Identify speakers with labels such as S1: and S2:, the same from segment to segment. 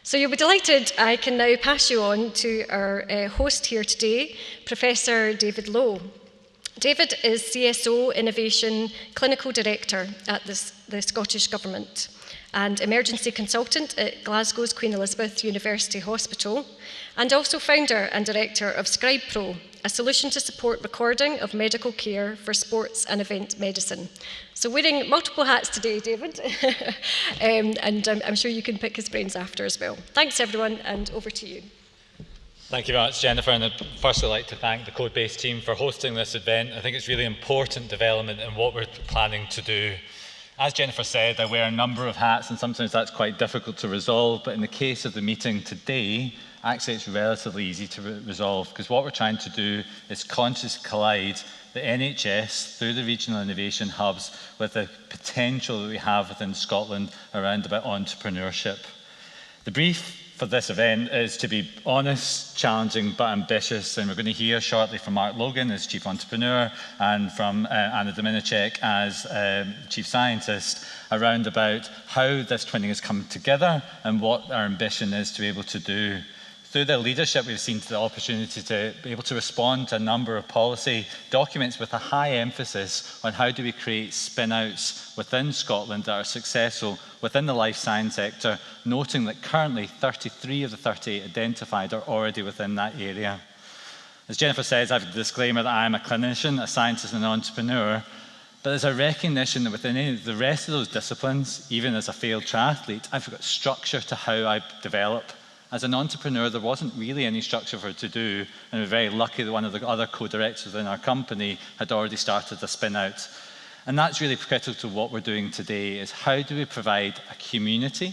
S1: So you'll be delighted I can now pass you on to our host here today, Professor David Lowe. David is CSO Innovation Clinical Director at the Scottish Government and emergency consultant at Glasgow's Queen Elizabeth University Hospital, and also founder and director of ScribePro, a solution to support recording of medical care for sports and event medicine. So wearing multiple hats today, David, and I'm sure you can pick his brains after as well. Thanks everyone, and over to you.
S2: Thank you very much, Jennifer, and I'd firstly like to thank the Codebase team for hosting this event. I think it's really important development in what we're planning to do. As Jennifer said, I wear a number of hats, and sometimes that's quite difficult to resolve, but in the case of the meeting today, actually it's relatively easy to resolve, because what we're trying to do is consciously collide the NHS through the Regional Innovation Hubs with the potential that we have within Scotland around about entrepreneurship. The brief for this event is to be honest, challenging but ambitious, and we're going to hear shortly from Logan as Chief Entrepreneur and from Anna Dominiczak as Chief Scientist around about how this twinning has come together and what our ambition is to be able to do. Through their leadership, we've seen the opportunity to be able to respond to a number of policy documents with a high emphasis on how do we create spin-outs within Scotland that are successful within the life science sector, noting that currently 33 of the 38 identified are already within that area. As Jennifer says, I have a disclaimer that I am a clinician, a scientist and an entrepreneur, but there's a recognition that within any of the rest of those disciplines, even as a failed triathlete, I've got structure to how I develop. As an entrepreneur, there wasn't really any structure for it to do, and we're very lucky that one of the other co-directors within our company had already started a spin-out. And that's really critical to what we're doing today, is how do we provide a community,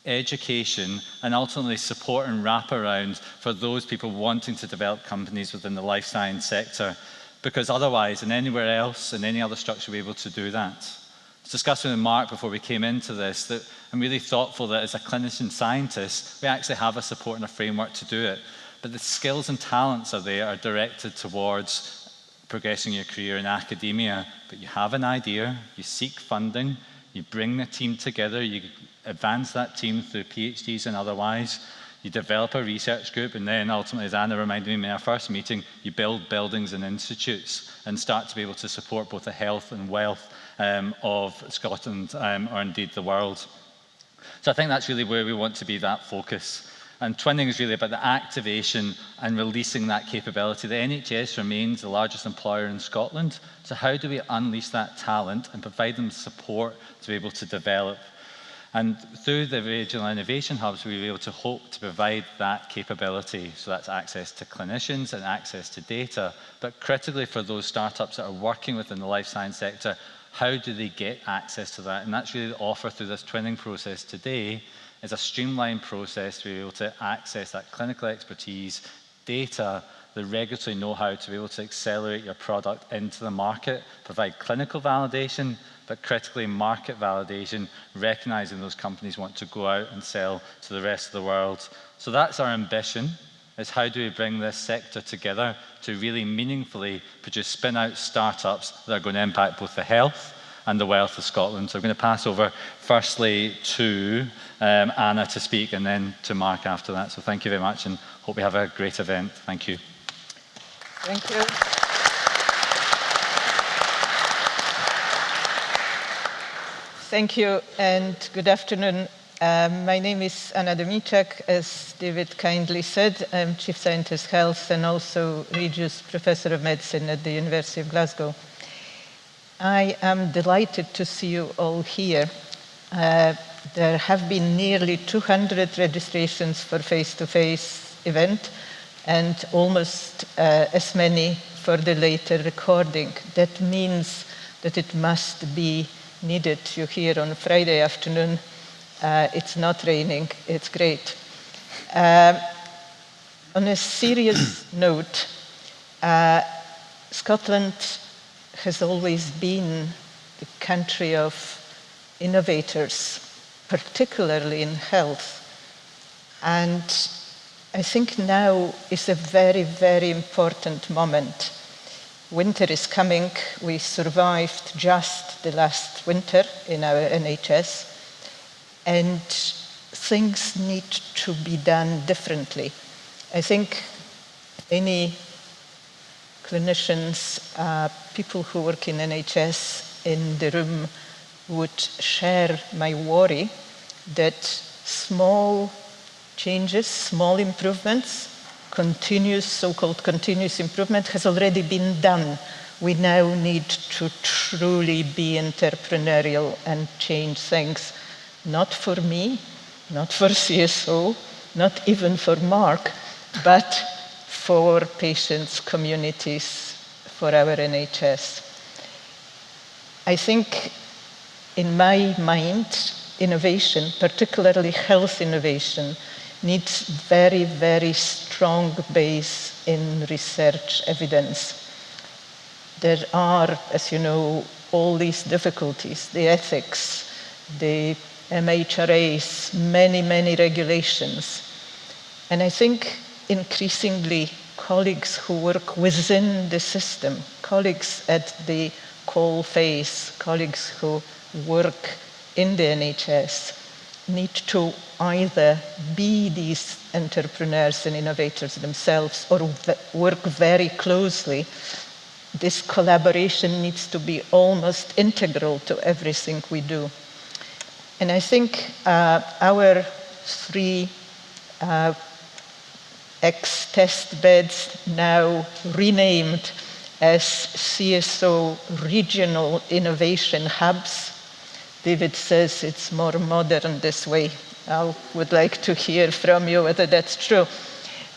S2: education, and ultimately support and wraparound for those people wanting to develop companies within the life science sector, because otherwise, in anywhere else, in any other structure, we're able to do that. I was discussing with Mark before we came into this that I'm really thoughtful that as a clinician scientist, we actually have a support and a framework to do it. But the skills and talents are directed towards progressing your career in academia. But you have an idea, you seek funding, you bring the team together, you advance that team through PhDs and otherwise, you develop a research group, and then ultimately, as Anna reminded me in our first meeting, you build buildings and institutes and start to be able to support both the health and wealth of Scotland or indeed the world. So I think that's really where we want to be, that focus. And twinning is really about the activation and releasing that capability. The NHS remains the largest employer in Scotland. So how do we unleash that talent and provide them support to be able to develop? And through the Regional Innovation Hubs, we were able to hope to provide that capability. So that's access to clinicians and access to data. But critically for those startups that are working within the life science sector, how do they get access to that? And that's really the offer through this twinning process today, is a streamlined process to be able to access that clinical expertise, data, the regulatory know-how to be able to accelerate your product into the market, provide clinical validation, but critically market validation, recognizing those companies want to go out and sell to the rest of the world. So that's our ambition, is how do we bring this sector together to really meaningfully produce spin-out startups that are going to impact both the health and the wealth of Scotland. So I'm going to pass over firstly to Anna to speak, and then to Mark after that. So thank you very much, and hope we have a great event. Thank you.
S3: Thank you. Thank you, and good afternoon. My name is Anna Dominiczak. As David kindly said, I'm Chief Scientist Health and also Regius Professor of Medicine at the University of Glasgow. I am delighted to see you all here. There have been nearly 200 registrations for face-to-face event and almost as many for the later recording. That means that it must be needed. You're here on a Friday afternoon. It's not raining. It's great. On a serious note, Scotland has always been the country of innovators, particularly in health. And I think now is a very, very important moment. Winter is coming. We survived just the last winter in our NHS. And things need to be done differently. I think any clinicians, people who work in NHS in the room would share my worry that small changes, small improvements, so-called continuous improvement has already been done. We now need to truly be entrepreneurial and change things, not for me, not for CSO, not even for Mark, but for patients, communities, for our NHS. I think, in my mind, innovation, particularly health innovation, needs very, very strong base in research evidence. There are, as you know, all these difficulties, the ethics, the MHRAs, many, many regulations. And I think increasingly colleagues who work within the system, colleagues at the coal face, colleagues who work in the NHS, need to either be these entrepreneurs and innovators themselves or work very closely. This collaboration needs to be almost integral to everything we do. And I think our 3 ex-test beds, now renamed as CSO Regional Innovation Hubs. David says it's more modern this way. I would like to hear from you whether that's true.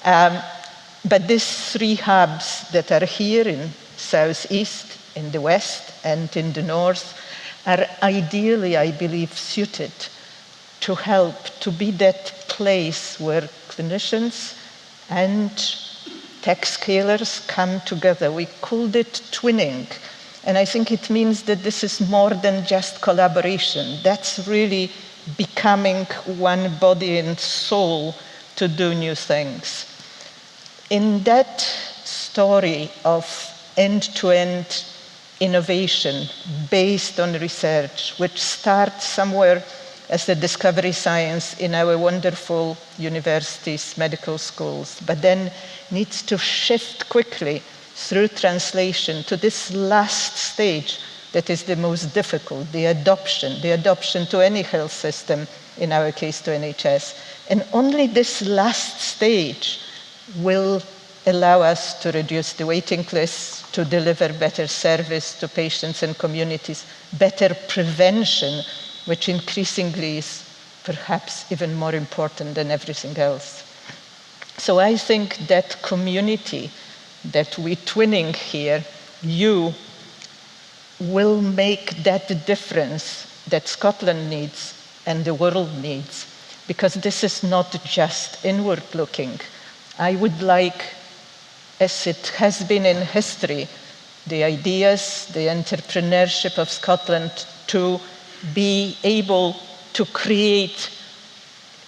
S3: But these 3 hubs that are here in Southeast, in the West, and in the North are ideally, I believe, suited to help, to be that place where clinicians and Techscalers come together. We called it twinning. And I think it means that this is more than just collaboration. That's really becoming one body and soul to do new things. In that story of end-to-end innovation based on research, which starts somewhere as a discovery science in our wonderful universities, medical schools, but then needs to shift quickly through translation to this last stage that is the most difficult, the adoption to any health system, in our case to NHS. And only this last stage will allow us to reduce the waiting lists, to deliver better service to patients and communities, better prevention, which increasingly is perhaps even more important than everything else. So I think that community that we're twinning here, you will make that difference that Scotland needs and the world needs, because this is not just inward looking. I would like, as it has been in history, the ideas, the entrepreneurship of Scotland to be able to create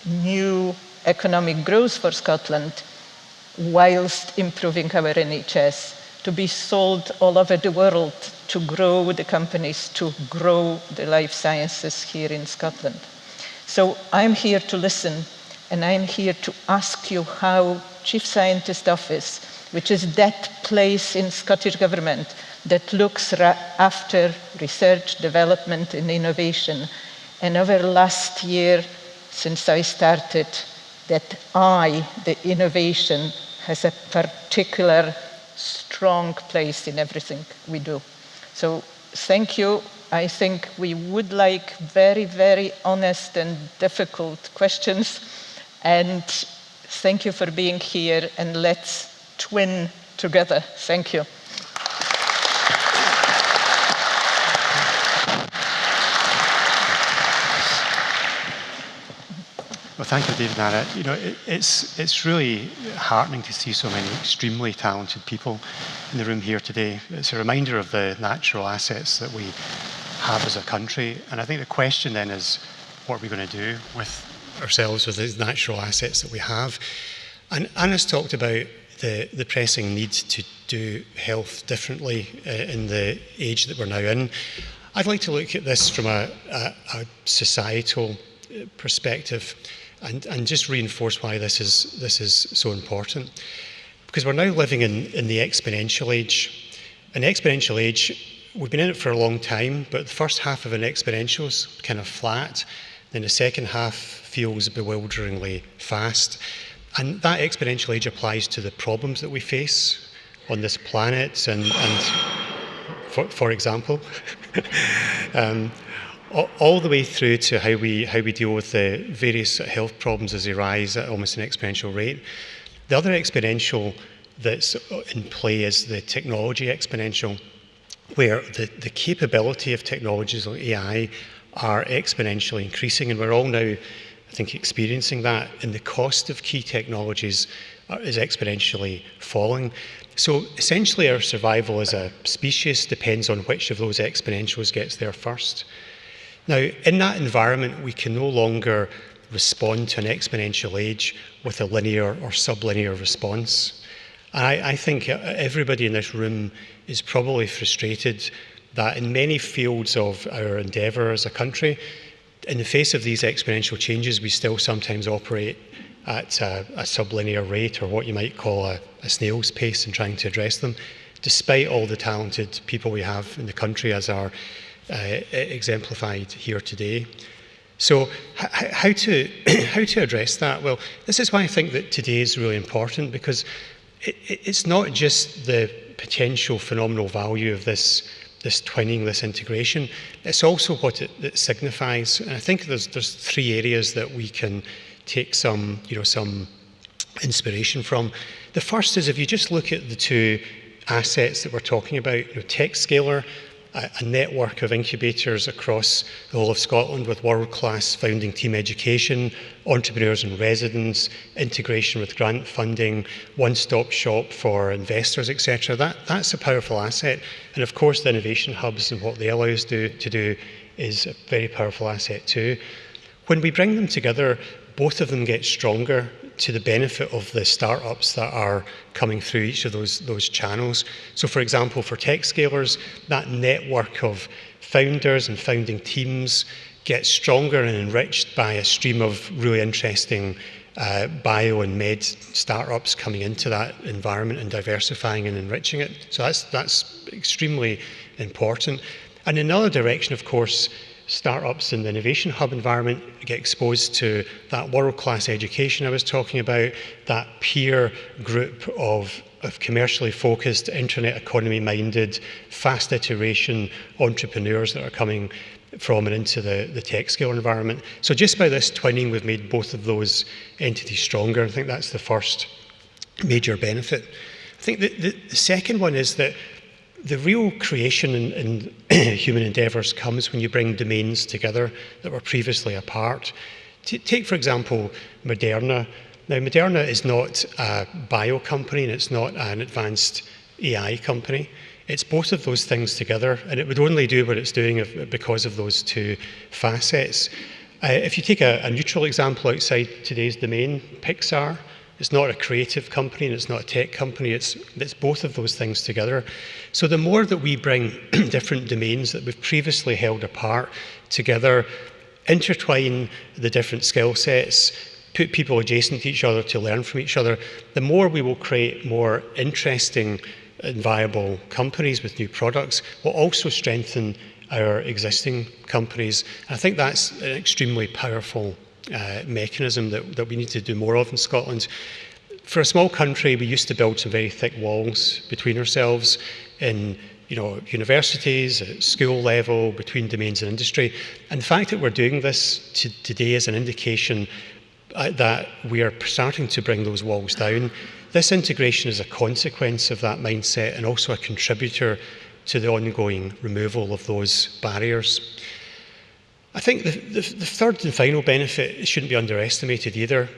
S3: new economic growth for Scotland whilst improving our NHS, to be sold all over the world, to grow the companies, to grow the life sciences here in Scotland. So I'm here to listen, and I'm here to ask you how Chief Scientist Office, which is that place in Scottish Government that looks after research, development, and innovation. And over last year, since I started, that the innovation, has a particular strong place in everything we do. So thank you. I think we would like very, very honest and difficult questions. And thank you for being here, and let's twin together. Thank you.
S4: Well, thank you, David and Anna. You know, it's really heartening to see so many extremely talented people in the room here today. It's a reminder of the natural assets that we have as a country. And I think the question then is, what are we going to do with ourselves, with the natural assets that we have? And Anna's talked about the pressing need to do health differently in the age that we're now in. I'd like to look at this from a societal perspective. and just reinforce why this is so important. Because we're now living in the exponential age. An exponential age, we've been in it for a long time, but the first half of an exponential is kind of flat, then the second half feels bewilderingly fast. And that exponential age applies to the problems that we face on this planet, and for example, all the way through to how we deal with the various health problems as they rise at almost an exponential rate. The other exponential that's in play is the technology exponential, where the capability of technologies like AI are exponentially increasing, and we're all now, I think, experiencing that, and the cost of key technologies is exponentially falling. So essentially our survival as a species depends on which of those exponentials gets there first. Now, in that environment, we can no longer respond to an exponential age with a linear or sublinear response. I think everybody in this room is probably frustrated that in many fields of our endeavour as a country, in the face of these exponential changes, we still sometimes operate at a sublinear rate, or what you might call a snail's pace in trying to address them, despite all the talented people we have in the country, as are exemplified here today. So how to address that? Well, this is why I think that today is really important, because it's not just the potential phenomenal value of this twinning, this integration, it's also what it signifies. And I think there's three areas that we can take some inspiration from. The first is, if you just look at the two assets that we're talking about, Techscaler, a network of incubators across the whole of Scotland with world-class founding team education, entrepreneurs in residence, integration with grant funding, one-stop shop for investors, etc. That's a powerful asset. And of course, the innovation hubs and what they allow us to do is a very powerful asset too. When we bring them together, both of them get stronger to the benefit of the startups that are coming through each of those channels. So for example, for Techscalers, that network of founders and founding teams gets stronger and enriched by a stream of really interesting bio and med startups coming into that environment and diversifying and enriching it. So that's extremely important. And in another direction, of course, startups in the Innovation Hub environment get exposed to that world-class education I was talking about, that peer group of commercially focused, internet economy-minded, fast iteration entrepreneurs that are coming from and into the Techscaler environment. So just by this twinning, we've made both of those entities stronger. I think that's the first major benefit. I think the second one is that the real creation in human endeavours comes when you bring domains together that were previously apart. Take, for example, Moderna. Now, Moderna is not a bio company and it's not an advanced AI company. It's both of those things together, and it would only do what it's doing because of those two facets. If you take a neutral example outside today's domain, Pixar, it's not a creative company and it's not a tech company, it's both of those things together. So the more that we bring different domains that we've previously held apart together, intertwine the different skill sets, put people adjacent to each other to learn from each other, the more we will create more interesting and viable companies with new products. Will also strengthen our existing companies. I think that's an extremely powerful mechanism that we need to do more of in Scotland. For a small country, we used to build some very thick walls between ourselves in universities, at school level, between domains and industry. And the fact that we're doing this today is an indication that we are starting to bring those walls down. This integration is a consequence of that mindset and also a contributor to the ongoing removal of those barriers. I think the third and final benefit shouldn't be underestimated either,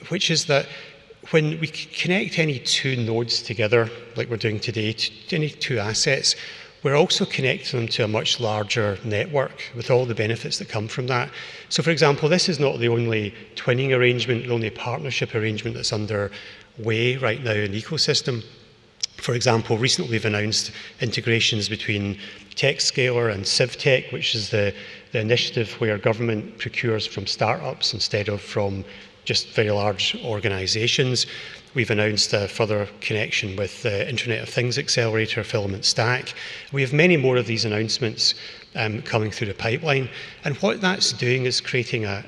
S4: which is that when we connect any two nodes together, like we're doing today, any two assets, we're also connecting them to a much larger network with all the benefits that come from that. So for example, this is not the only twinning arrangement, the only partnership arrangement that's underway right now in the ecosystem. For example, recently we've announced integrations between Techscaler and CivTech, which is the initiative where government procures from startups instead of from just very large organisations. We've announced a further connection with the Internet of Things Accelerator, Filament Stack. We have many more of these announcements coming through the pipeline. And what that's doing is creating a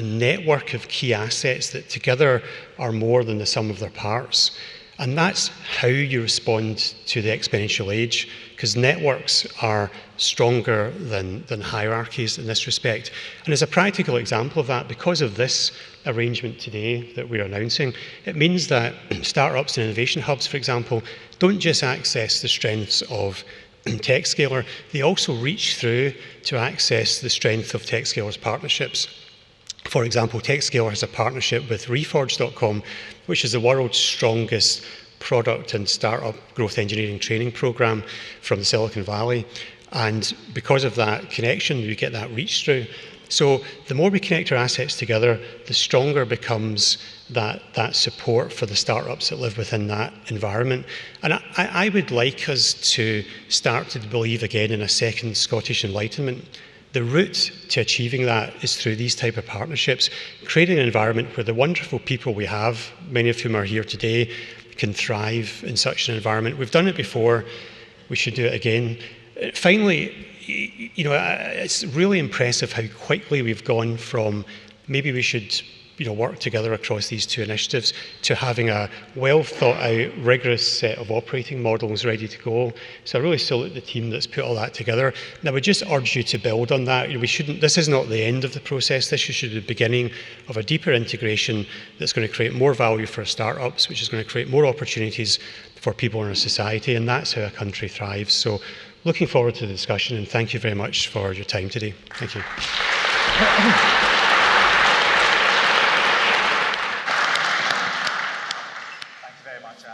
S4: network of key assets that together are more than the sum of their parts. And that's how you respond to the exponential age, because networks are stronger than hierarchies in this respect. And as a practical example of that, because of this arrangement today that we're announcing, it means that startups and innovation hubs, for example, don't just access the strengths of Techscaler, they also reach through to access the strength of Techscaler's partnerships. For example, Techscaler has a partnership with Reforge.com, which is the world's strongest product and startup growth engineering training program from the Silicon Valley. And because of that connection, you get that reach through. So the more we connect our assets together, the stronger becomes that support for the startups that live within that environment. And I would like us to start to believe again in a second Scottish Enlightenment. The route to achieving that is through these type of partnerships, creating an environment where the wonderful people we have, many of whom are here today, can thrive in such an environment. We've done it before, we should do it again. Finally, you know, it's really impressive how quickly we've gone from maybe we should work together across these two initiatives to having a well thought out, rigorous set of operating models ready to go. So I really salute the team that's put all that together. And I would just urge you to build on that. This is not the end of the process. This should be the beginning of a deeper integration that's going to create more value for startups, which is going to create more opportunities for people in our society. And that's how a country thrives. So looking forward to the discussion, and thank you very much for your time today. Thank you.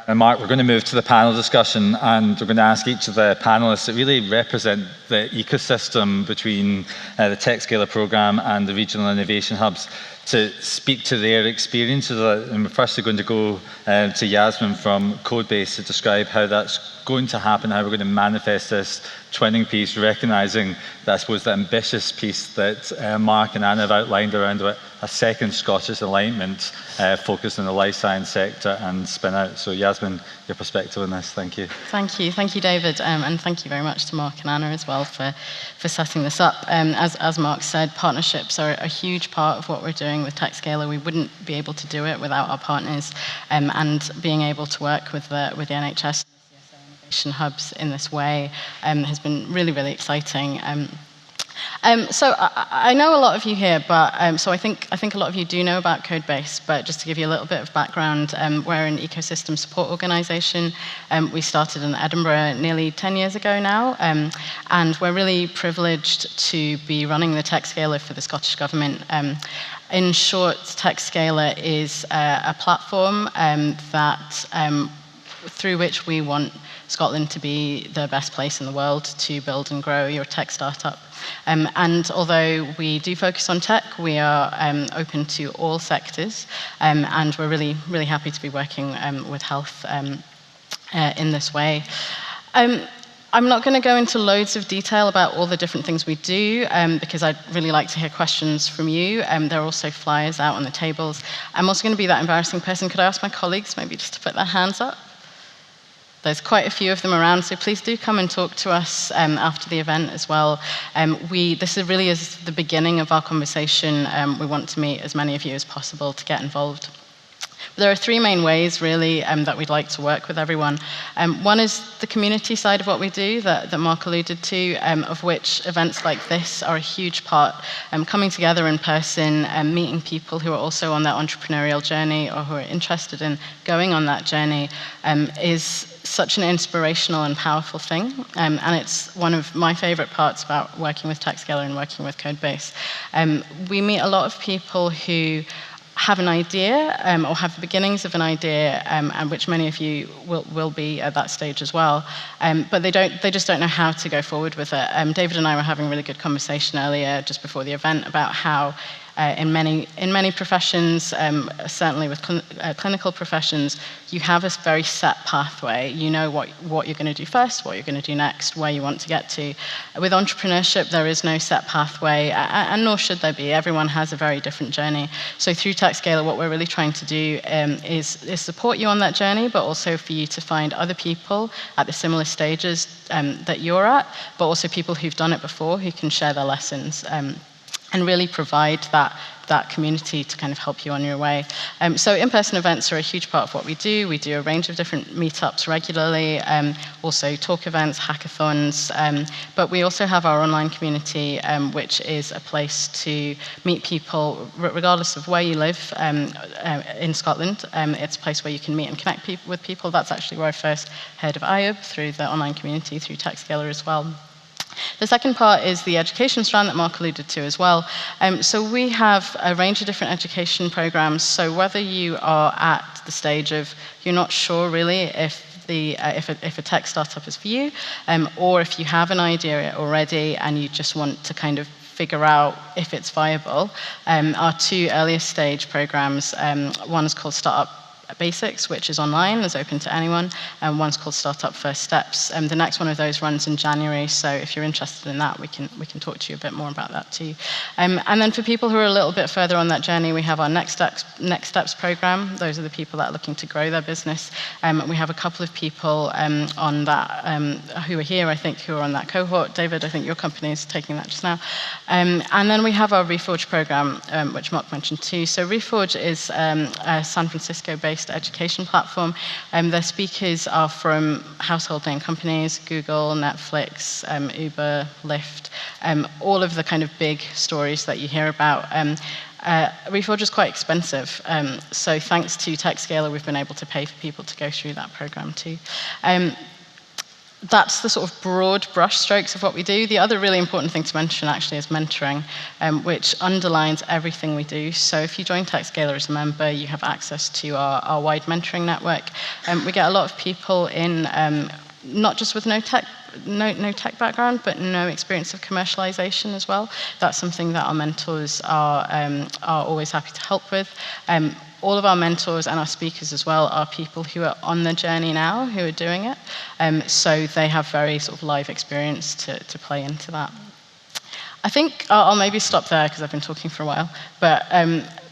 S2: And Mark, we're going to move to the panel discussion, and we're going to ask each of the panelists that really represent the ecosystem between the Techscaler programme and the Regional Innovation Hubs to speak to their experiences. And we're firstly going to go to Yasmin from Codebase to describe how that's going to happen, how we're going to manifest this twinning piece, recognising that, I suppose, the ambitious piece that Mark and Anna have outlined around a second Scottish alignment focused on the life science sector and spin out. So Yasmin, your perspective on this, thank you.
S5: Thank you, David, and thank you very much to Mark and Anna as well for setting this up. As Mark said, partnerships are a huge part of what we're doing with Techscaler. We wouldn't be able to do it without our partners, and being able to work with the NHS Innovation Hubs in this way has been really, really exciting. So I know a lot of you here, but so I think a lot of you do know about Codebase. But just to give you a little bit of background, we're an ecosystem support organisation. We started in Edinburgh nearly 10 years ago now, and we're really privileged to be running the Techscaler for the Scottish Government. In short, Techscaler is a platform through which we want Scotland to be the best place in the world to build and grow your tech startup. And although we do focus on tech, we are open to all sectors, and we're really, really happy to be working with health in this way. I'm not going to go into loads of detail about all the different things we do, because I'd really like to hear questions from you. There are also flyers out on the tables. I'm also going to be that embarrassing person. Could I ask my colleagues maybe just to put their hands up? There's quite a few of them around, so please do come and talk to us after the event as well. This really is the beginning of our conversation. We want to meet as many of you as possible to get involved. There are three main ways, really, that we'd like to work with everyone. One is the community side of what we do that Mark alluded to, of which events like this are a huge part. Coming together in person, meeting people who are also on their entrepreneurial journey or who are interested in going on that journey is such an inspirational and powerful thing. And it's one of my favorite parts about working with Techscaler and working with Codebase. We meet a lot of people who have an idea or have the beginnings of an idea, and which many of you will be at that stage as well, but they just don't know how to go forward with it. David and I were having a really good conversation earlier, just before the event, about how In many professions, certainly with clinical professions, you have a very set pathway. You know what you're going to do first, what you're going to do next, where you want to get to. With entrepreneurship, there is no set pathway, and nor should there be. Everyone has a very different journey. So through Techscaler, what we're really trying to do is support you on that journey, but also for you to find other people at the similar stages that you're at, but also people who've done it before who can share their lessons. And really provide that community to kind of help you on your way. So in-person events are a huge part of what we do. We do a range of different meetups regularly, also talk events, hackathons, but we also have our online community, which is a place to meet people regardless of where you live in Scotland. It's a place where you can meet and connect with people. That's actually where I first heard of Ayub, through the online community, through Techscaler as well. The second part is the education strand that Mark alluded to as well. So we have a range of different education programs. So whether you are at the stage of you're not sure really if a tech startup is for you, or if you have an idea already and you just want to kind of figure out if it's viable, our two earliest stage programs, one is called Startup Basics, which is online, is open to anyone, and one's called Startup First Steps. The next one of those runs in January, so if you're interested in that, we can talk to you a bit more about that too. And then for people who are a little bit further on that journey, we have our Next Steps program. Those are the people that are looking to grow their business. We have a couple of people on that who are here, I think, who are on that cohort. David, I think your company is taking that just now. And then we have our Reforge program, which Mark mentioned too. So Reforge is a San Francisco-based education platform. Their speakers are from household name companies, Google, Netflix, Uber, Lyft, all of the kind of big stories that you hear about. Reforge is quite expensive, so thanks to Techscaler, we've been able to pay for people to go through that program too. That's the sort of broad brush strokes of what we do. The other really important thing to mention actually is mentoring, which underlines everything we do. So if you join Techscaler as a member, you have access to our wide mentoring network. We get a lot of people in, not just with no tech background, but no experience of commercialization as well. That's something that our mentors are always happy to help with. All of our mentors and our speakers as well are people who are on the journey now, who are doing it. So they have very sort of live experience to play into that. I think I'll maybe stop there because I've been talking for a while, but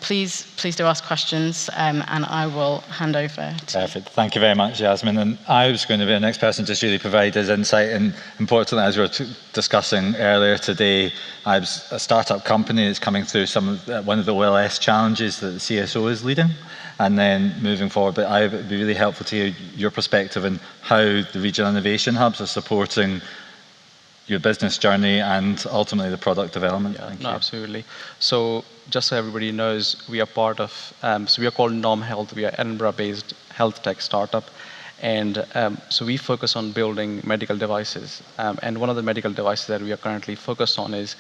S5: please do ask questions, and I will hand over to
S2: Perfect. Thank you very much, Yasmin. And I was going to be the next person to really provide his insight. And importantly, as we were discussing earlier today, I was a startup company that's coming through one of the OLS challenges that the CSO is leading, and then moving forward. But it would be really helpful to hear your perspective on how the Regional Innovation Hubs are supporting your business journey and ultimately the product development.
S6: Yeah, no, absolutely. So just so everybody knows, we are part of, so we are called Nom Health. We are Edinburgh-based health tech startup. And so we focus on building medical devices. And one of the medical devices that we are currently focused on is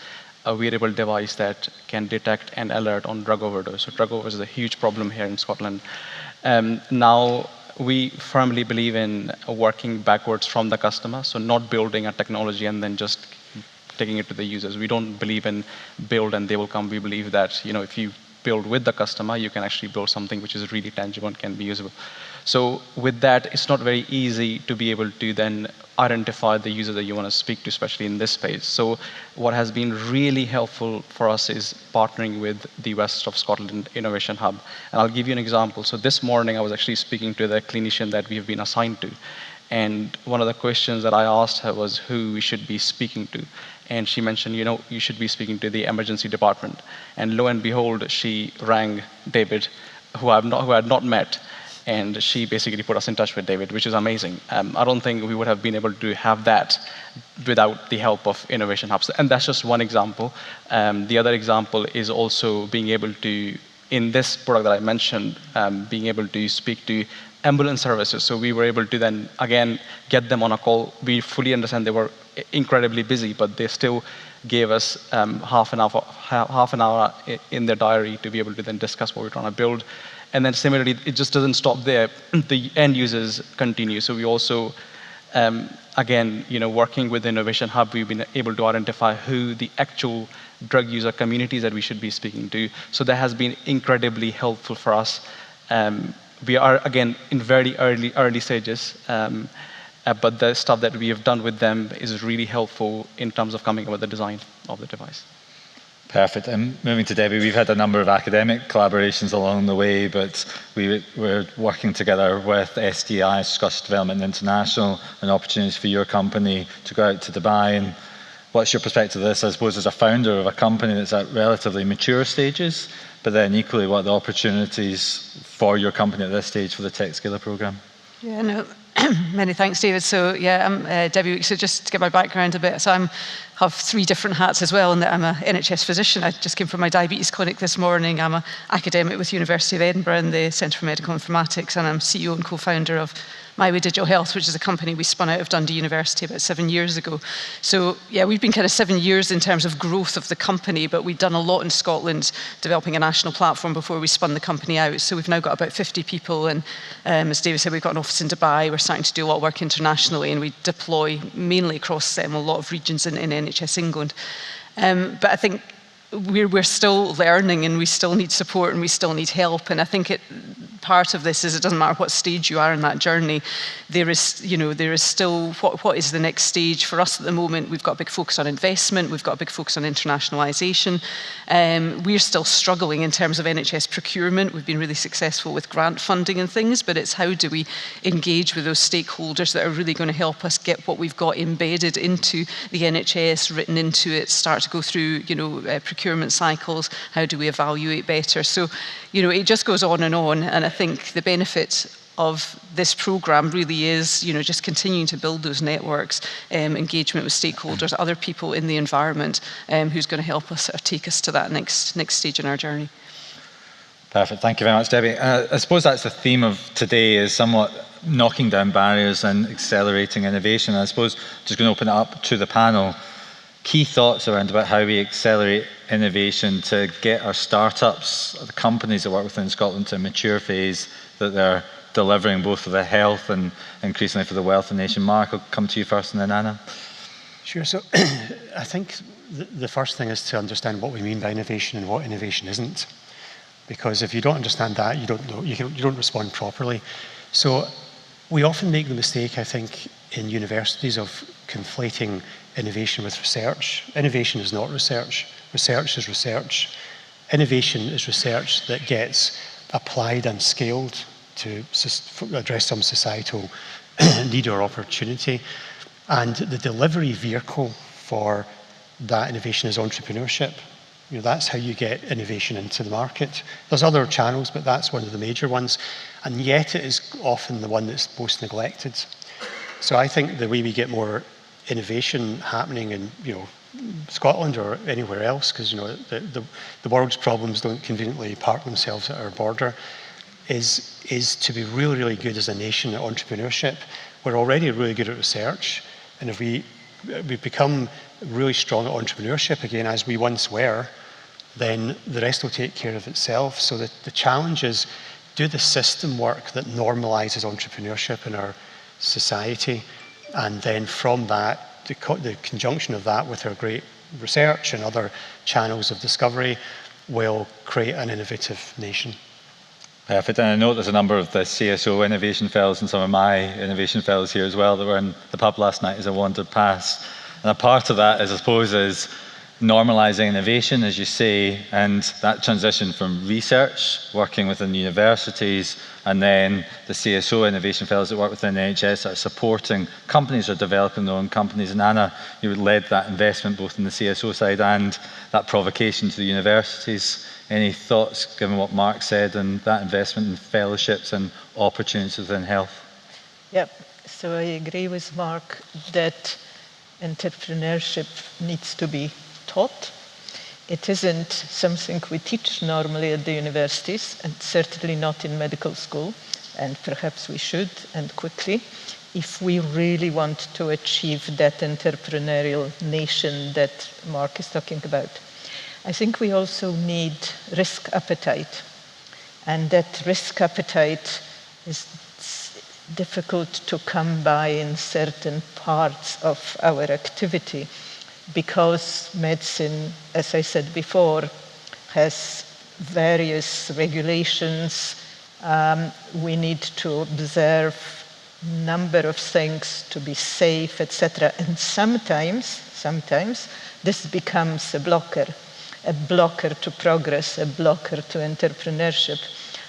S6: a wearable device that can detect and alert on drug overdose. So drug overdose is a huge problem here in Scotland. Now, we firmly believe in working backwards from the customer, so not building a technology and then just taking it to the users. We don't believe in build and they will come. We believe that if you build with the customer, you can actually build something which is really tangible and can be usable. So with that, it's not very easy to be able to then identify the user that you want to speak to, especially in this space. So what has been really helpful for us is partnering with the West of Scotland Innovation Hub. And I'll give you an example. So this morning, I was actually speaking to the clinician that we have been assigned to. And one of the questions that I asked her was who we should be speaking to. And she mentioned, you should be speaking to the emergency department. And lo and behold, she rang David, who I had not met. And she basically put us in touch with David, which is amazing. I don't think we would have been able to have that without the help of Innovation Hubs. And that's just one example. The other example is also being able to, in this product that I mentioned, being able to speak to ambulance services. So we were able to then, again, get them on a call. We fully understand they were incredibly busy, but they still gave us half an hour in their diary to be able to then discuss what we're trying to build. And then similarly, it just doesn't stop there. The end users continue. So we also Again, working with the Innovation Hub, we've been able to identify who the actual drug user communities that we should be speaking to. So that has been incredibly helpful for us. We are, again, in very early stages, but the stuff that we have done with them is really helpful in terms of coming up with the design of the device.
S2: Perfect. And moving to Debbie, we've had a number of academic collaborations along the way, but we're working together with SDI, Scottish Development International, an opportunity for your company to go out to Dubai. And what's your perspective of this, I suppose, as a founder of a company that's at relatively mature stages, but then equally what are the opportunities for your company at this stage for the Techscaler program?
S7: Yeah, no, many thanks, David. So yeah, I'm Debbie Weeks. So just to get my background a bit, so I have 3 different hats as well, and I'm a NHS physician. I just came from my diabetes clinic this morning. I'm an academic with University of Edinburgh in the Centre for Medical Informatics, and I'm CEO and co-founder of My Way Digital Health, which is a company we spun out of Dundee University about 7 years ago. So yeah, we've been kind of 7 years in terms of growth of the company, but we've done a lot in Scotland, developing a national platform before we spun the company out. So we've now got about 50 people, and as David said, we've got an office in Dubai. We're starting to do a lot of work internationally, and we deploy mainly across a lot of regions in NHS England. But I think we're still learning, and we still need support, and we still need help. And I think part of this is it doesn't matter what stage you are in that journey. There is still what is the next stage for us at the moment. We've got a big focus on investment. We've got a big focus on internationalisation. We're still struggling in terms of NHS procurement. We've been really successful with grant funding and things, but it's how do we engage with those stakeholders that are really going to help us get what we've got embedded into the NHS, written into it, start to go through procurement cycles. How do we evaluate better? So it just goes on, and I think the benefit of this programme really is, just continuing to build those networks, engagement with stakeholders, other people in the environment, who's going to help us take us to that next stage in our journey.
S2: Perfect. Thank you very much, Debbie. I suppose that's the theme of today, is somewhat knocking down barriers and accelerating innovation. I suppose just going to open it up to the panel. Key thoughts around about how we accelerate innovation to get our startups, the companies that work within Scotland, to a mature phase that they're delivering both for the health and increasingly for the wealth of the nation. Mark, I'll come to you first and then Anna.
S4: Sure. So I think the first thing is to understand what we mean by innovation and what innovation isn't. Because if you don't understand that, you don't respond properly. So we often make the mistake, I think, in universities of conflating innovation with research. Innovation is not research. Research is research. Innovation is research that gets applied and scaled to address some societal need or opportunity. And the delivery vehicle for that innovation is entrepreneurship. That's how you get innovation into the market. There's other channels, but that's one of the major ones. And yet it is often the one that's most neglected. So I think the way we get more innovation happening in Scotland or anywhere else, because the world's problems don't conveniently park themselves at our border, is to be really, really good as a nation at entrepreneurship. We're already really good at research, and if we become really strong at entrepreneurship again, as we once were, then the rest will take care of itself. So the challenge is, do the system work that normalizes entrepreneurship in our society, and then from that, the conjunction of that with our great research and other channels of discovery will create an innovative nation.
S2: Perfect. And I know there's a number of the CSO Innovation Fellows and some of my Innovation Fellows here as well that were in the pub last night as I wandered past. And a part of that is, I suppose, is normalising innovation, as you say, and that transition from research, working within universities, and then the CSO Innovation Fellows that work within the NHS that are supporting companies or developing their own companies. And Anna, you led that investment both in the CSO side and that provocation to the universities. Any thoughts, given what Mark said, and that investment in fellowships and opportunities within health?
S3: Yep, so I agree with Mark that entrepreneurship needs to be taught. It isn't something we teach normally at the universities, and certainly not in medical school, and perhaps we should, and quickly, if we really want to achieve that entrepreneurial nation that Mark is talking about. I think we also need risk appetite, and that risk appetite is difficult to come by in certain parts of our activity, because medicine, as I said before, has various regulations. We need to observe a number of things to be safe, etc. And sometimes this becomes a blocker to progress, a blocker to entrepreneurship.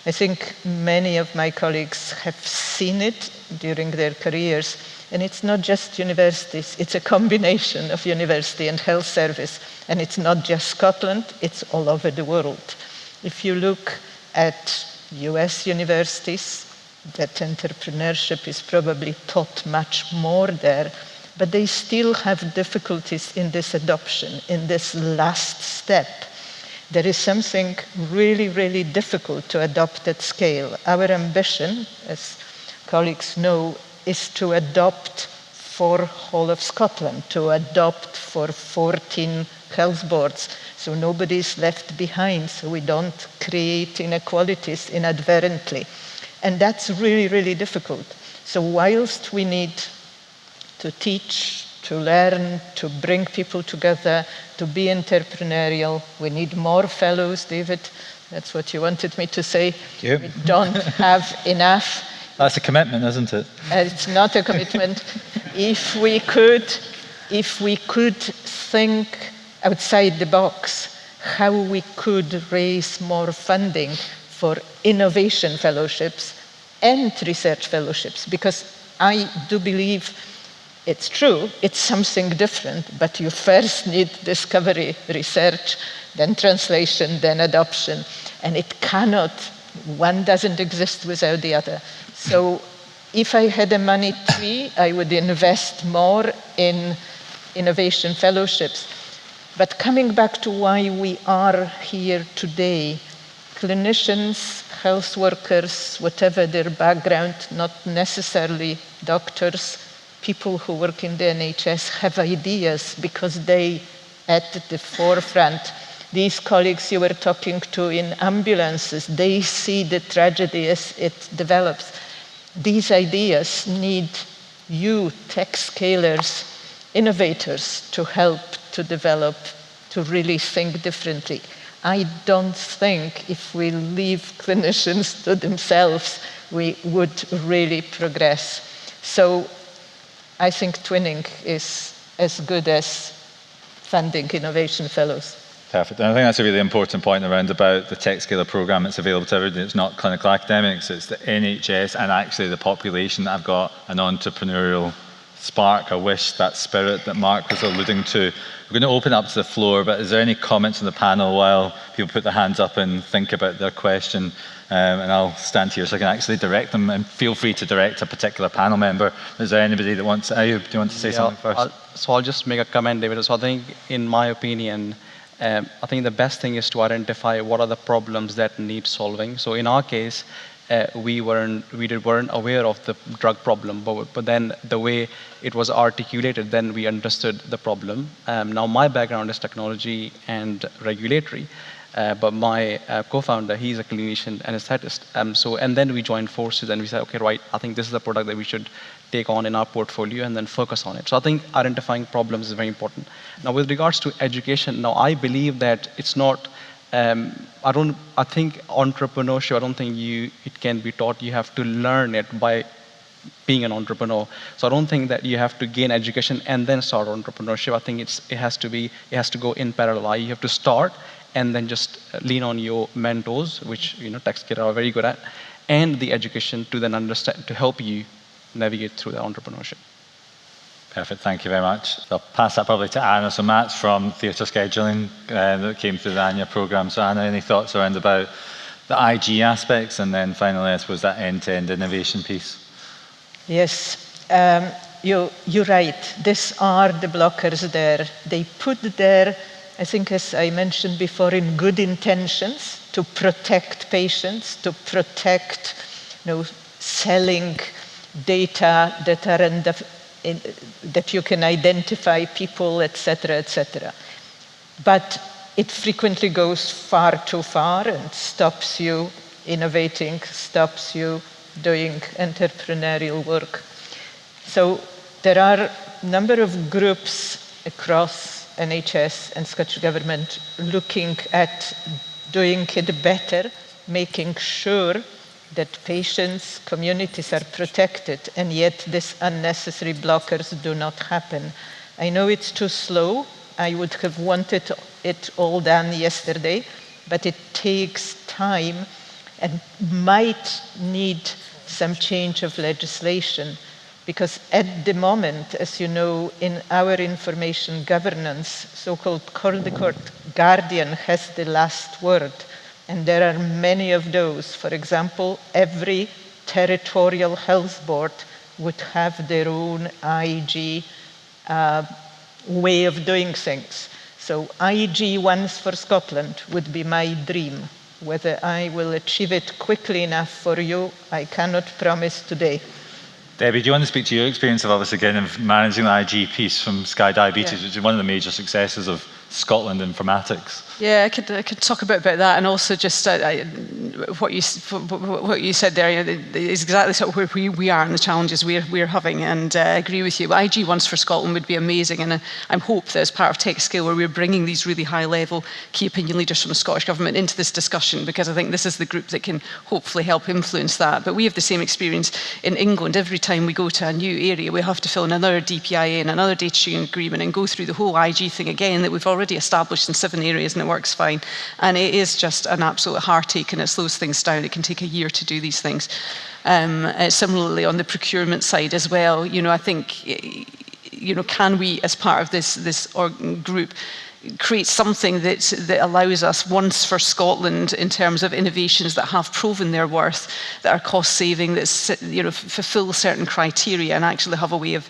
S3: I think many of my colleagues have seen it during their careers, and it's not just universities, it's a combination of university and health service, and it's not just Scotland, it's all over the world. If you look at US universities, that entrepreneurship is probably taught much more there, but they still have difficulties in this adoption, in this last step. There is something really, really difficult to adopt at scale. Our ambition, as colleagues know, is to adopt for whole of Scotland, to adopt for 14 health boards, so nobody is left behind, so we don't create inequalities inadvertently. And that's really, really difficult. So whilst we need to teach, to learn, to bring people together, to be entrepreneurial, we need more fellows, David. That's what you wanted me to say.
S2: Yep.
S3: We don't have enough.
S2: That's a commitment, isn't it?
S3: It's not a commitment. If we could think outside the box, how we could raise more funding for innovation fellowships and research fellowships, because I do believe it's true, it's something different, but you first need discovery, research, then translation, then adoption, and it cannot, one doesn't exist without the other. So if I had a money tree, I would invest more in innovation fellowships. But coming back to why we are here today, clinicians, health workers, whatever their background, not necessarily doctors, people who work in the NHS have ideas because they at the forefront. These colleagues you were talking to in ambulances, they see the tragedy as it develops. These ideas need you, Techscalers, innovators, to help to develop, to really think differently. I don't think if we leave clinicians to themselves, we would really progress. So I think twinning is as good as funding innovation fellows.
S2: Perfect. And I think that's a really important point around about the Techscaler programme. It's available to everybody. It's not clinical academics, it's the NHS and actually the population that have got an entrepreneurial spark, a wish, that spirit that Mark was alluding to. We're going to open up to the floor, but is there any comments on the panel while people put their hands up and think about their question? And I'll stand here so I can actually direct them, and feel free to direct a particular panel member. Is there anybody that wants, Ayub, do you want to say something first?
S6: I'll just make a comment, David. So I think, in my opinion, I think the best thing is to identify what are the problems that need solving. So in our case, we weren't aware of the drug problem, but then the way it was articulated, then we understood the problem. Now my background is technology and regulatory, but my co-founder, he's a clinician anesthetist. And then we joined forces and we said, okay, right, I think this is a product that we should take on in our portfolio and then focus on it. So I think identifying problems is very important. Now with regards to education, now I believe that it's not, I think entrepreneurship, I don't think it can be taught. You have to learn it by being an entrepreneur. So I don't think that you have to gain education and then start entrepreneurship. I think it has to go in parallel. You have to start and then just lean on your mentors, which Techscaler are very good at, and the education to then understand, to help you navigate through the entrepreneurship.
S2: Perfect, thank you very much. I'll pass that probably to Anna. So Matt's from theatre scheduling that came through the ANYA programme. So Anna, any thoughts around about the IG aspects, and then finally I suppose that end-to-end innovation piece?
S3: Yes, you're right. These are the blockers there. They put there, I think as I mentioned before, in good intentions to protect patients, to protect selling data that are that you can identify people, etc., etc. But it frequently goes far too far and stops you innovating, stops you doing entrepreneurial work. So there are a number of groups across NHS and Scottish Government looking at doing it better, making sure that patients, communities are protected, and yet these unnecessary blockers do not happen. I know it's too slow. I would have wanted it all done yesterday, but it takes time and might need some change of legislation, because at the moment, as you know, in our information governance, so-called court guardian has the last word. And there are many of those. For example, every territorial health board would have their own IG way of doing things. So IG once for Scotland would be my dream. Whether I will achieve it quickly enough for you, I cannot promise today.
S2: Debbie, do you want to speak to your experience of obviously again of managing the IG piece from Sky Diabetes, which is one of the major successes of Scotland informatics?
S7: Yeah, I could talk a bit about that, and also just what you said there is exactly sort of where we are and the challenges we're having. And I agree with you. IG Once for Scotland would be amazing, and I hope that as part of Techscaler, we're bringing these really high-level key opinion leaders from the Scottish Government into this discussion, because I think this is the group that can hopefully help influence that. But we have the same experience in England. Every time we go to a new area, we have to fill in another DPIA and another data sharing agreement and go through the whole IG thing again that we've already established in 7 areas, and it works fine. And it is just an absolute heartache, and it slows things down. It can take a year to do these things. Similarly, on the procurement side as well, I think, can we, as part of this group, create something that allows us once for Scotland in terms of innovations that have proven their worth, that are cost saving, that fulfill certain criteria, and actually have a way of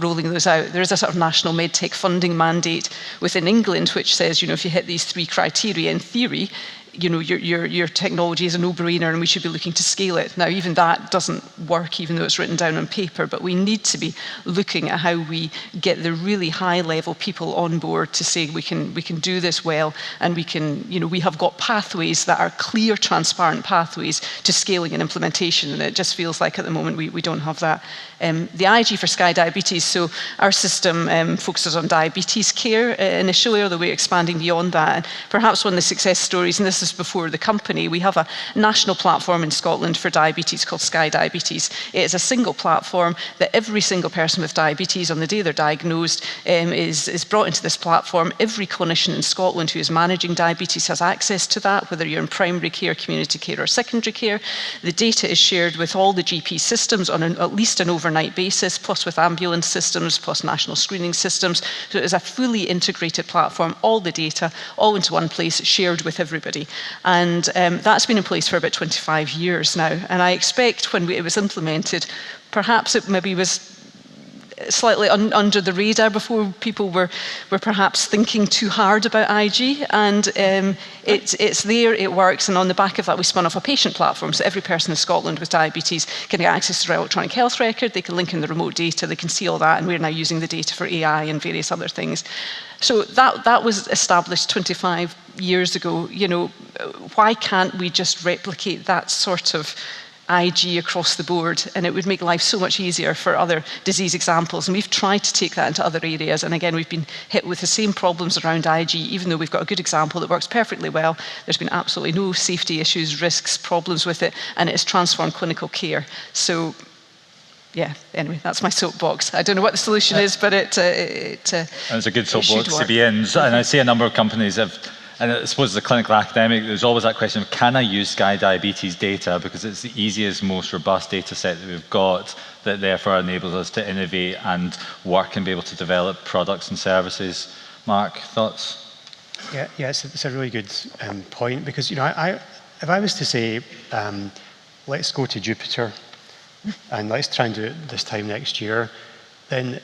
S7: rolling those out. There is a sort of national medtech funding mandate within England which says, if you hit these 3 criteria, in theory, your technology is a no-brainer and we should be looking to scale it. Now, even that doesn't work, even though it's written down on paper, but we need to be looking at how we get the really high-level people on board to say we can do this well, and we have got pathways that are clear, transparent pathways to scaling and implementation, and it just feels like at the moment we don't have that. The IG for Sky Diabetes, so our system focuses on diabetes care initially, although we're expanding beyond that. And perhaps one of the success stories, and this is before the company, we have a national platform in Scotland for diabetes called Sky Diabetes. It is a single platform that every single person with diabetes on the day they're diagnosed is brought into this platform. Every clinician in Scotland who is managing diabetes has access to that, whether you're in primary care, community care or secondary care. The data is shared with all the GP systems on at least an overnight basis, plus with ambulance systems, plus national screening systems. So it is a fully integrated platform, all the data, all into one place, shared with everybody. And that's been in place for about 25 years now. And I expect when it was implemented, perhaps it maybe was slightly under the radar before people were perhaps thinking too hard about IG, and it's there, it works, and on the back of that we spun off a patient platform, so every person in Scotland with diabetes can get access to their electronic health record, they can link in the remote data, they can see all that, and we're now using the data for AI and various other things. So that was established 25 years ago. Why can't we just replicate that sort of IG across the board, and it would make life so much easier for other disease examples, and we've tried to take that into other areas, and again we've been hit with the same problems around IG. Even though we've got a good example that works perfectly well, there's been absolutely no safety issues, risks, problems with it, and it has transformed clinical care. So yeah, anyway, that's my soapbox. I don't know what the solution is, but it's
S2: a good soapbox to be in. And I see a number of companies have. And I suppose as a clinical academic, there's always that question of, can I use Sky Diabetes data? Because it's the easiest, most robust data set that we've got that therefore enables us to innovate and work and be able to develop products and services. Mark, thoughts?
S4: Yeah, it's a really good point, because if I was to say, let's go to Jupiter and let's try and do it this time next year, then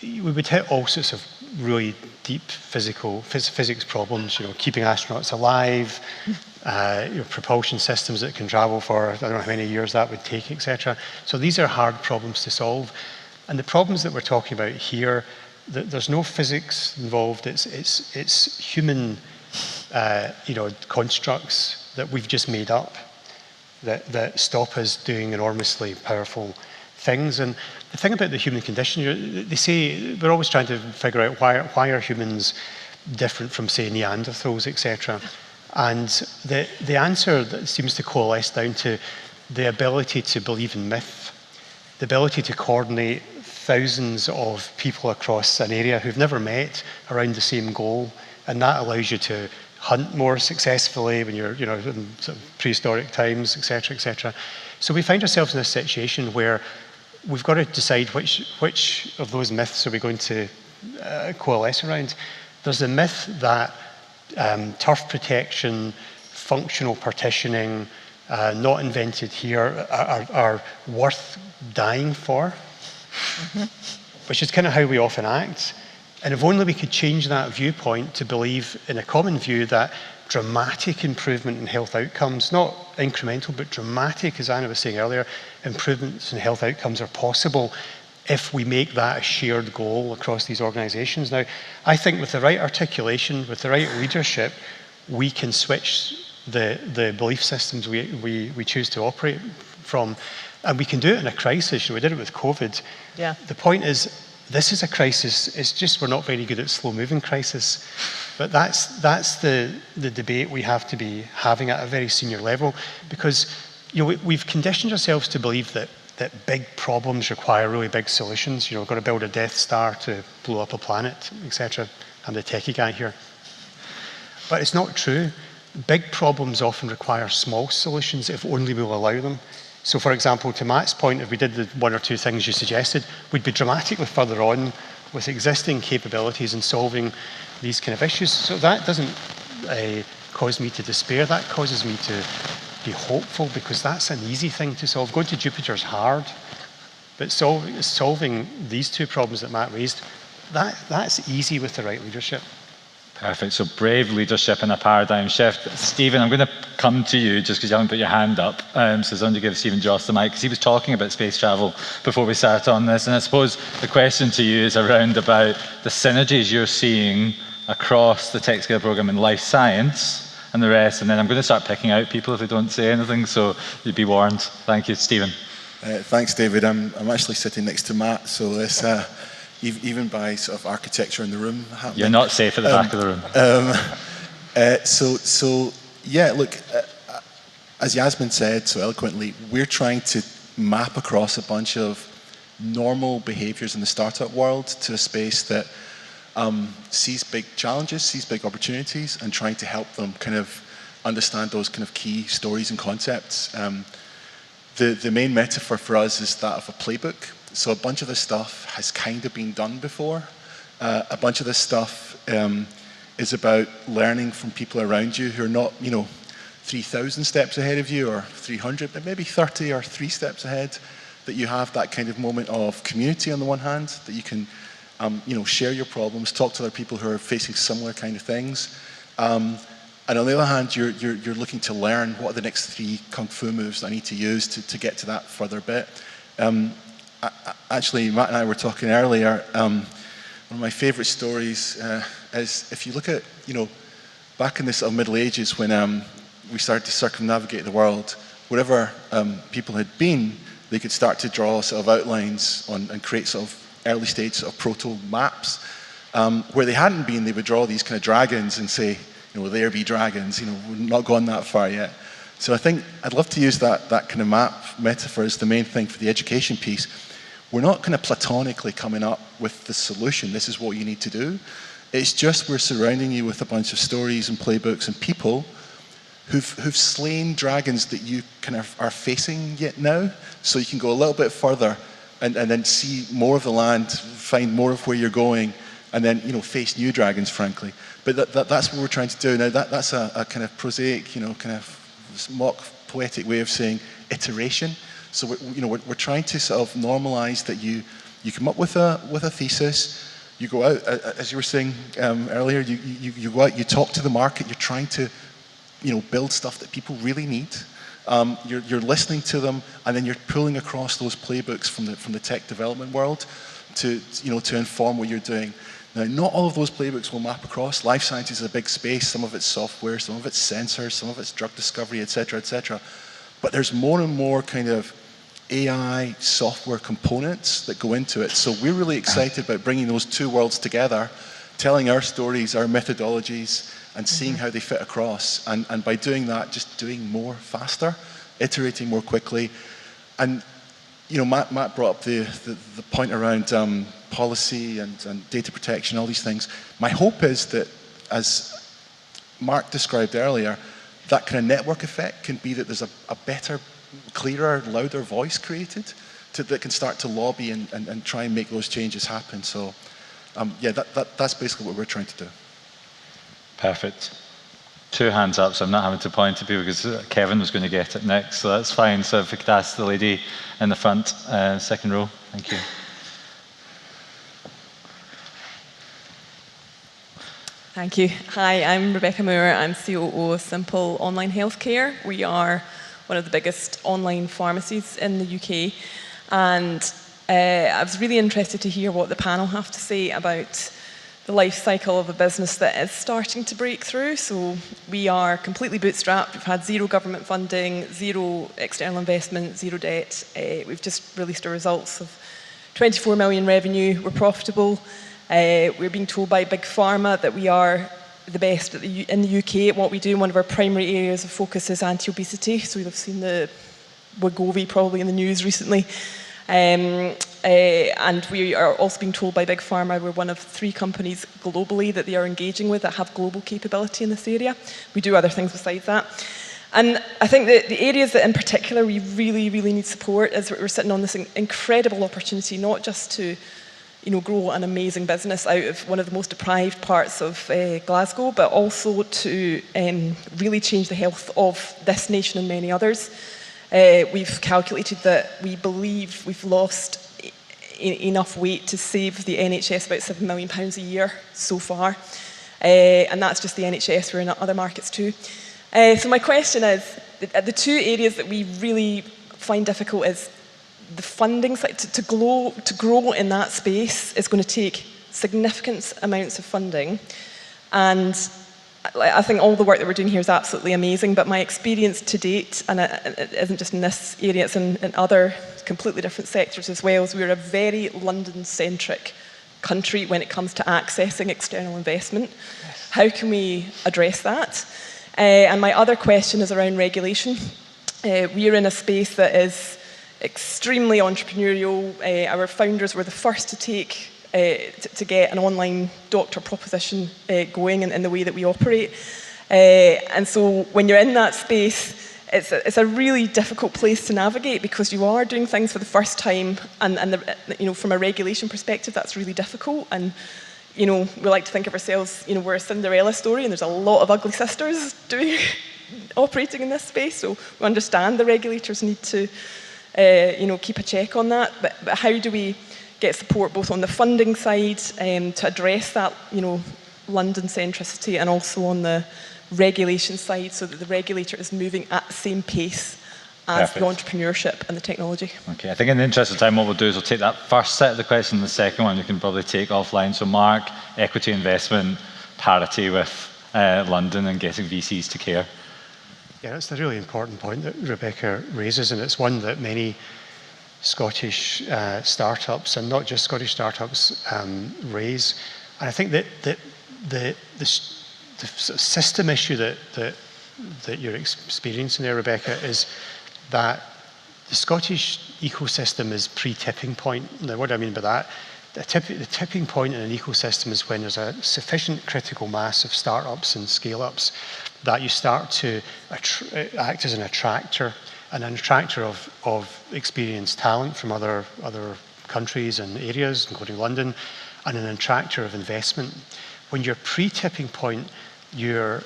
S4: we would hit all sorts of really deep physics problems, keeping astronauts alive, propulsion systems that can travel for, I don't know how many years that would take, etc. So these are hard problems to solve. And the problems that we're talking about here, there's no physics involved, it's human constructs that we've just made up. that stop us doing enormously powerful things. And the thing about the human condition, they say we're always trying to figure out why are humans different from, say, Neanderthals, etc. And the answer that seems to coalesce down to the ability to believe in myth, the ability to coordinate thousands of people across an area who've never met around the same goal, and that allows you to hunt more successfully when you're, in sort of prehistoric times, etc., etc. So we find ourselves in a situation where we've got to decide which of those myths are we going to coalesce around. There's the myth that turf protection, functional partitioning, not invented here, are worth dying for, which is kind of how we often act. And if only we could change that viewpoint to believe in a common view that dramatic improvement in health outcomes, not incremental, but dramatic, as Anna was saying earlier, improvements in health outcomes are possible if we make that a shared goal across these organizations. Now, I think with the right articulation, with the right leadership, we can switch the belief systems we choose to operate from. And we can do it in a crisis. We did it with COVID.
S3: Yeah.
S4: The point is, this is a crisis. It's just we're not very good at slow-moving crisis. But that's the debate we have to be having at a very senior level, because we've conditioned ourselves to believe that big problems require really big solutions. We've got to build a Death Star to blow up a planet, etc. I'm the techie guy here. But it's not true. Big problems often require small solutions if only we'll allow them. So, for example, to Matt's point, if we did the one or two things you suggested, we'd be dramatically further on with existing capabilities in solving these kind of issues. So that doesn't cause me to despair. That causes me to be hopeful, because that's an easy thing to solve. Going to Jupiter is hard, but solving these two problems that Matt raised, that's easy with the right leadership.
S2: Perfect. So brave leadership and a paradigm shift. Stephen, I'm going to come to you just because you haven't put your hand up. So I was going to give Stephen Joss the mic, because he was talking about space travel before we sat on this. And I suppose the question to you is around about the synergies you're seeing across the Techscaler program in life science and the rest. And then I'm going to start picking out people if they don't say anything. So you'd be warned. Thank you, Stephen.
S8: Thanks, David. I'm actually sitting next to Matt, so it's even by sort of architecture in the room.
S2: You're not safe at the back of the room. Yeah, look, as Yasmin said so eloquently, we're trying to map across a bunch of normal behaviors in the startup world to a space that sees big challenges, sees big opportunities, and trying to help them kind of understand those kind of key stories and concepts. The main metaphor for us is that of a playbook. So a bunch of this stuff has kind of been done before. A bunch of this stuff is about learning from people around you who are not, 3,000 steps ahead of you or 300, but maybe 30 or 3 steps ahead, that you have that kind of moment of community on the one hand, that you can, share your problems, talk to other people who are facing similar kind of things. And on the other hand, you're looking to learn what are the next 3 kung fu moves I need to use to get to that further bit. Actually, Matt and I were talking earlier, one of my favorite stories is if you look at, back in the sort of Middle Ages when we started to circumnavigate the world, wherever people had been, they could start to draw sort of outlines and create sort of early stage sort of proto maps. Where they hadn't been, they would draw these kind of dragons and say, there be dragons, we've not gone that far yet. So I think I'd love to use that kind of map metaphor as the main thing for the education piece. We're not kind of platonically coming up with the solution, this is what you need to do. It's just we're surrounding you with a bunch of stories and playbooks and people who've slain dragons that you kind of are facing yet now, so you can go a little bit further and then see more of the land, find more of where you're going, and then face new dragons, frankly. But that's what we're trying to do. Now that's a kind of prosaic, kind of mock poetic way of saying iteration. So we're trying to sort of normalize that you come up with a thesis, you go out, as you were saying earlier, you go out, you talk to the market, you're trying to build stuff that people really need. You're listening to them, and then you're pulling across those playbooks from the tech development world to inform what you're doing. Now, not all of those playbooks will map across. Life sciences is a big space. Some of it's software, some of it's sensors, some of it's drug discovery, et cetera, et cetera.
S8: but there's more and more kind of AI software components that go into it. So we're really excited about bringing those two worlds together, telling our stories, our methodologies, and seeing how they fit across. And by doing that, just doing more faster, iterating more quickly. And you know, Matt brought up the point around policy and data protection, all these things. My hope is that, as Mark described earlier, that kind of network effect can be that there's a better, clearer, louder voice created that can start to lobby and try and make those changes happen. So yeah, that's basically what we're trying to do.
S2: Perfect. 2 hands up, so I'm not having to point to people because Kevin was going to get it next, so that's fine. So if we could ask the lady in the front, second row, thank you.
S9: Thank you. Hi, I'm Rebecca Moore. I'm COO of Simple Online Healthcare. We are one of the biggest online pharmacies in the UK. And I was really interested to hear what the panel have to say about the life cycle of a business that is starting to break through. So we are completely bootstrapped. We've had 0 government funding, 0 external investment, 0 debt. We've just released our results of 24 million revenue. We're profitable. We're being told by Big Pharma that we are the best in the UK at what we do. One of our primary areas of focus is anti-obesity. So you'll have seen the Wegovy probably in the news recently. And we are also being told by Big Pharma we're one of 3 companies globally that they are engaging with that have global capability in this area. We do other things besides that. And I think that the areas that in particular we really, really need support is we're sitting on this incredible opportunity, not just to grow an amazing business out of one of the most deprived parts of Glasgow, but also to really change the health of this nation and many others. We've calculated that we believe we've lost enough weight to save the NHS about £7 million a year so far. And that's just the NHS, we're in other markets too. So my question is, the 2 areas that we really find difficult is the funding side. To grow in that space is going to take significant amounts of funding. And I think all the work that we're doing here is absolutely amazing, but my experience to date, and it isn't just in this area, it's in other completely different sectors as well, is we're a very London-centric country when it comes to accessing external investment. Yes. How can we address that? And my other question is around regulation. We're in a space that is extremely entrepreneurial. Our founders were the first to take to get an online doctor proposition going in the way that we operate. And so when you're in that space, it's a really difficult place to navigate because you are doing things for the first time, and from a regulation perspective, that's really difficult. And we like to think of ourselves, we're a Cinderella story, and there's a lot of ugly sisters operating in this space. So we understand the regulators need to, keep a check on that. But how do we get support both on the funding side to address that, London centricity, and also on the regulation side so that the regulator is moving at the same pace as Perfect. The entrepreneurship and the technology. Okay,
S2: I think in the interest of time what we'll do is we'll take that first set of the questions, and the second one you can probably take offline. So Mark, equity investment, parity with London and getting VCs to care.
S4: Yeah, that's a really important point that Rebecca raises, and it's one that many Scottish startups, and not just Scottish startups, raise. And I think that the system issue that you're experiencing there, Rebecca, is that the Scottish ecosystem is pre-tipping point. Now, what do I mean by that? The tipping point in an ecosystem is when there's a sufficient critical mass of startups and scale-ups that you start to act as an attractor, and an attractor of experienced talent from other countries and areas, including London, and an attractor of investment. When you're pre-tipping point, your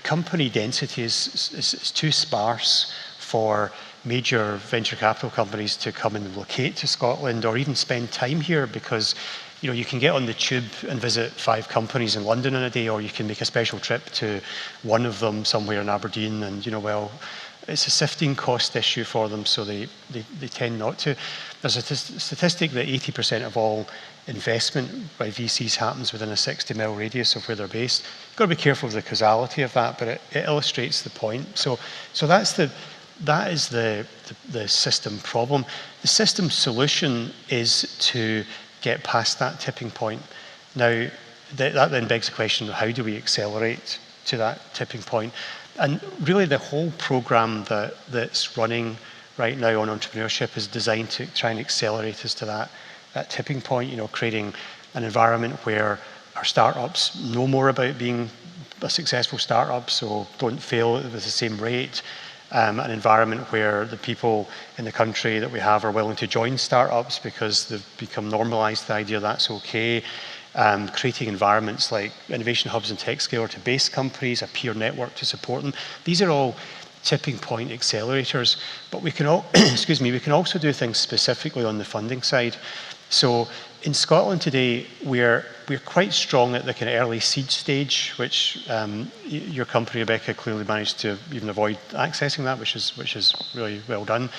S4: company density is too sparse for major venture capital companies to come and locate to Scotland or even spend time here, because you can get on the tube and visit 5 companies in London in a day, or you can make a special trip to one of them somewhere in Aberdeen, and it's a sifting cost issue for them, so they tend not to. There's a statistic that 80% of all investment by VCs happens within a 60-mile radius of where they're based. You've got to be careful of the causality of that, but it illustrates the point. So that's the that is the system problem. The system solution is to get past that tipping point. Now, that then begs the question of how do we accelerate to that tipping point? And really the whole program that's running right now on entrepreneurship is designed to try and accelerate us to that tipping point, creating an environment where our startups know more about being a successful startup, so don't fail with the same rate. An environment where the people in the country that we have are willing to join startups because they've become normalized the idea that's okay. Creating environments like innovation hubs and Techscaler to base companies, a peer network to support them. These are all tipping point accelerators, but we can we can also do things specifically on the funding side. So in Scotland today, we're quite strong at the kind of early seed stage, which your company, Rebecca, clearly managed to even avoid accessing that, which is really well done.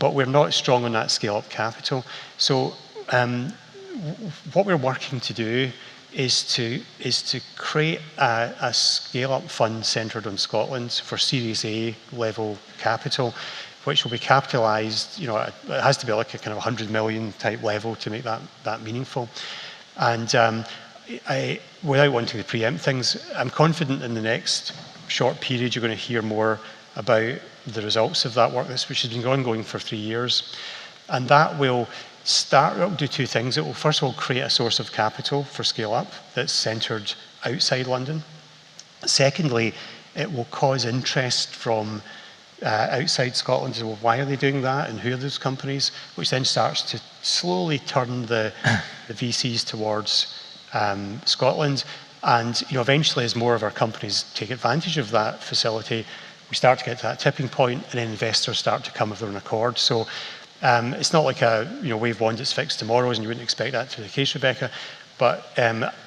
S4: But we're not strong on that scale-up capital. So what we're working to do is to create a scale-up fund centred on Scotland for Series A level capital, which will be capitalised. It has to be like a kind of 100 million type level to make that meaningful. And without wanting to preempt things, I'm confident in the next short period you're going to hear more about the results of that work, which has been ongoing for 3 years. And that will do two things. It will first of all create a source of capital for scale up that's centred outside London. Secondly, it will cause interest from outside Scotland. So why are they doing that and who are those companies? Which then starts to slowly turn the VCs towards Scotland. And eventually, as more of our companies take advantage of that facility, we start to get to that tipping point, and then investors start to come of their own accord. So it's not like a wave one that's fixed tomorrow, and you wouldn't expect that to be the case, Rebecca. But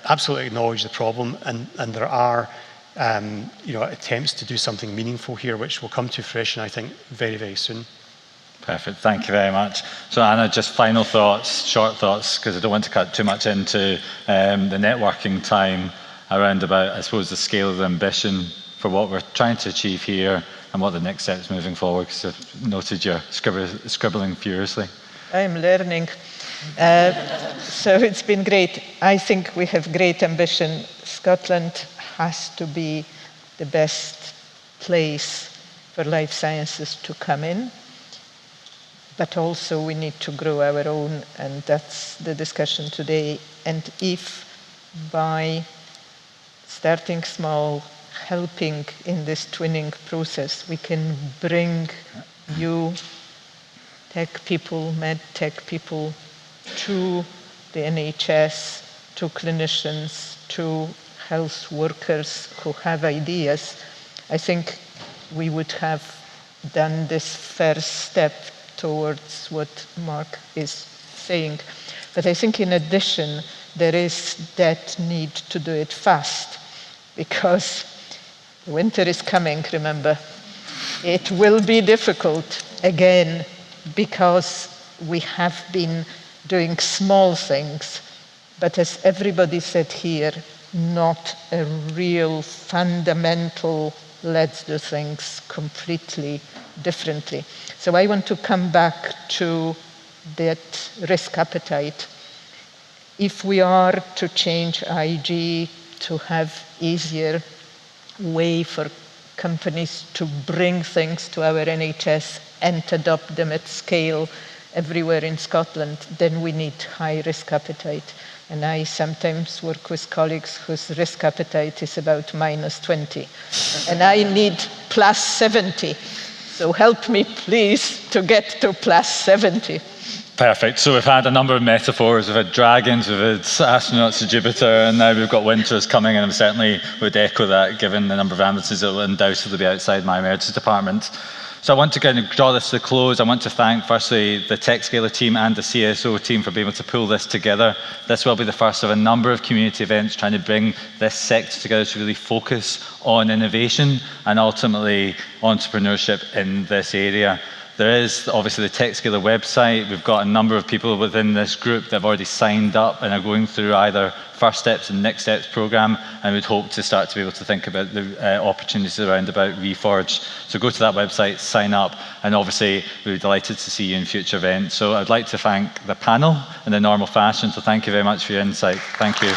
S4: absolutely acknowledge the problem, and there are attempts to do something meaningful here, which will come to fruition, I think, very, very soon.
S2: Perfect, thank you very much. So Anna, just final thoughts, short thoughts, because I don't want to cut too much into the networking time around about, I suppose, the scale of the ambition for what we're trying to achieve here and what the next steps moving forward, because I've noted you're scribbling furiously.
S3: I'm learning. So it's been great. I think we have great ambition. Scotland has to be the best place for life sciences to come in, but also we need to grow our own, and that's the discussion today. And if by starting small, helping in this twinning process, we can bring you tech people, med tech people, to the NHS, to clinicians, to health workers who have ideas, I think we would have done this first step towards what Mark is saying. But I think in addition, there is that need to do it fast, because winter is coming, remember. It will be difficult again, because we have been doing small things, but as everybody said here, not a real fundamental, let's do things completely differently. So I want to come back to that risk appetite. If we are to change IG to have easier way for companies to bring things to our NHS and adopt them at scale everywhere in Scotland, then we need high risk appetite. And I sometimes work with colleagues whose risk appetite is about -20. And I need +70. So help me, please, to get to +70.
S2: Perfect. So we've had a number of metaphors. We've had dragons, we've had astronauts to Jupiter, and now we've got winters coming, and I certainly would echo that given the number of ambulances that will undoubtedly be outside my emergency department. So I want to kind of draw this to a close. I want to thank, firstly, the Techscaler team and the CSO team for being able to pull this together. This will be the first of a number of community events trying to bring this sector together to really focus on innovation and ultimately entrepreneurship in this area. There is obviously the Techscaler website. We've got a number of people within this group that have already signed up and are going through either First Steps and Next Steps program, and we'd hope to start to be able to think about the opportunities around about Reforge. So go to that website, sign up, and obviously we'd be delighted to see you in future events. So I'd like to thank the panel in the normal fashion, so thank you very much for your insight. Thank you.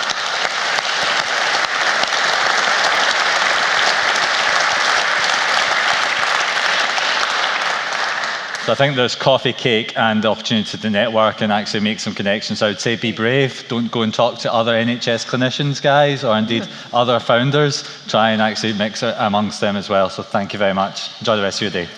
S2: So I think there's coffee, cake, and the opportunity to network and actually make some connections. I would say be brave. Don't go and talk to other NHS clinicians, guys, or indeed other founders. Try and actually mix it amongst them as well. So thank you very much. Enjoy the rest of your day.